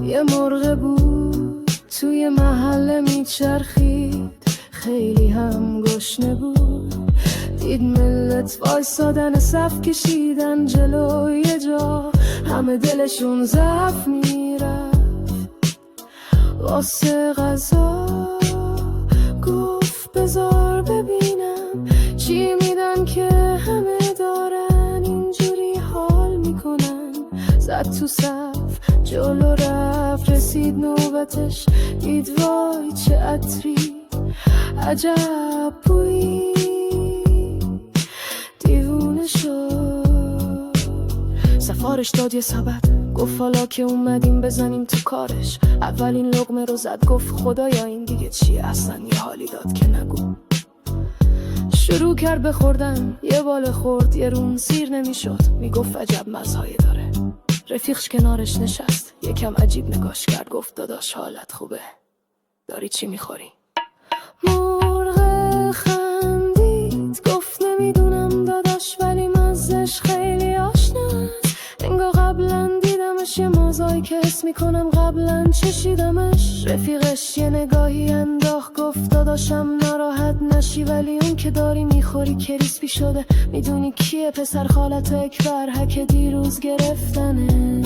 یه مرغ بود توی محله میچرخید، خیلی هم گشنه بود. دید ملت وایسادن صف کشیدن جلوی جا، همه دلشون ضعف میرفت واسه غذا. گفت بذار ببینم چی میدن که همه دارن اینجوری حال میکنن. زد تو صف جلو رفت، رسید نوبتش، دید وای چه عطری عجب بویی، دیوونه شد. سفارش داد یه سبد، گفت حالا که اومدیم بزنیم تو کارش. اولین لقمه رو زد، گفت خدایا این دیگه چیه، اصلا یه حالی داد که نگو. شروع کرد بخوردن، یه باله خورد یه رون سیر نمیشد. میگفت عجب مزهایی داره. رفیقش کنارش نشست، یکم عجیب نگاش کرد، گفت داداش حالت خوبه؟ داری چی میخوری؟ مرغ خندید گفت نمیدونم داداش، ولی مزش خیلی آشناست. انگار قبلا دیدمش، یه مزایی که حس میکنم قبلا چشیدمش. رفیقش یه نگاهی انداخت، گفت داداشم ناراحت نشی، ولی اون که داری میخوری کریسپی شده. میدونی کیه؟ پسر خالت اکبر، که دیروز گرفتنش.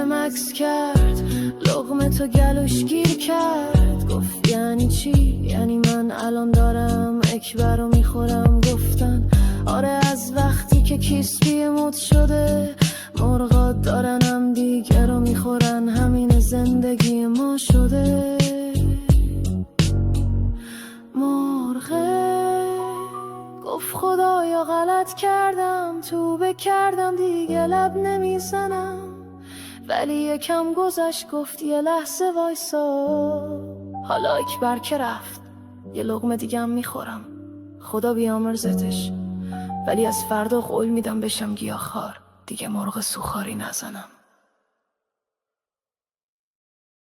مکس کرد، لقمه تو گلوش گیر کرد. گفت یعنی چی؟ یعنی من الان دارم اکبر رو میخورم. گفتن آره، از وقتی که کیسپی مد شده مرغات دارن هم دیگه رو میخورن، همین زندگی ما شده. مرغه گفت خدایا غلط کردم، توبه کردم دیگه لب نمیزنم. ولی یکم گذشت، گفت یه لحظه وایسا، حالا اکبر که رفت یه لقمه دیگه هم میخورم، خدا بیامرزتش. ولی از فردا قول میدم بشم گیاهخوار، دیگه مرغ سوخاری نزنم.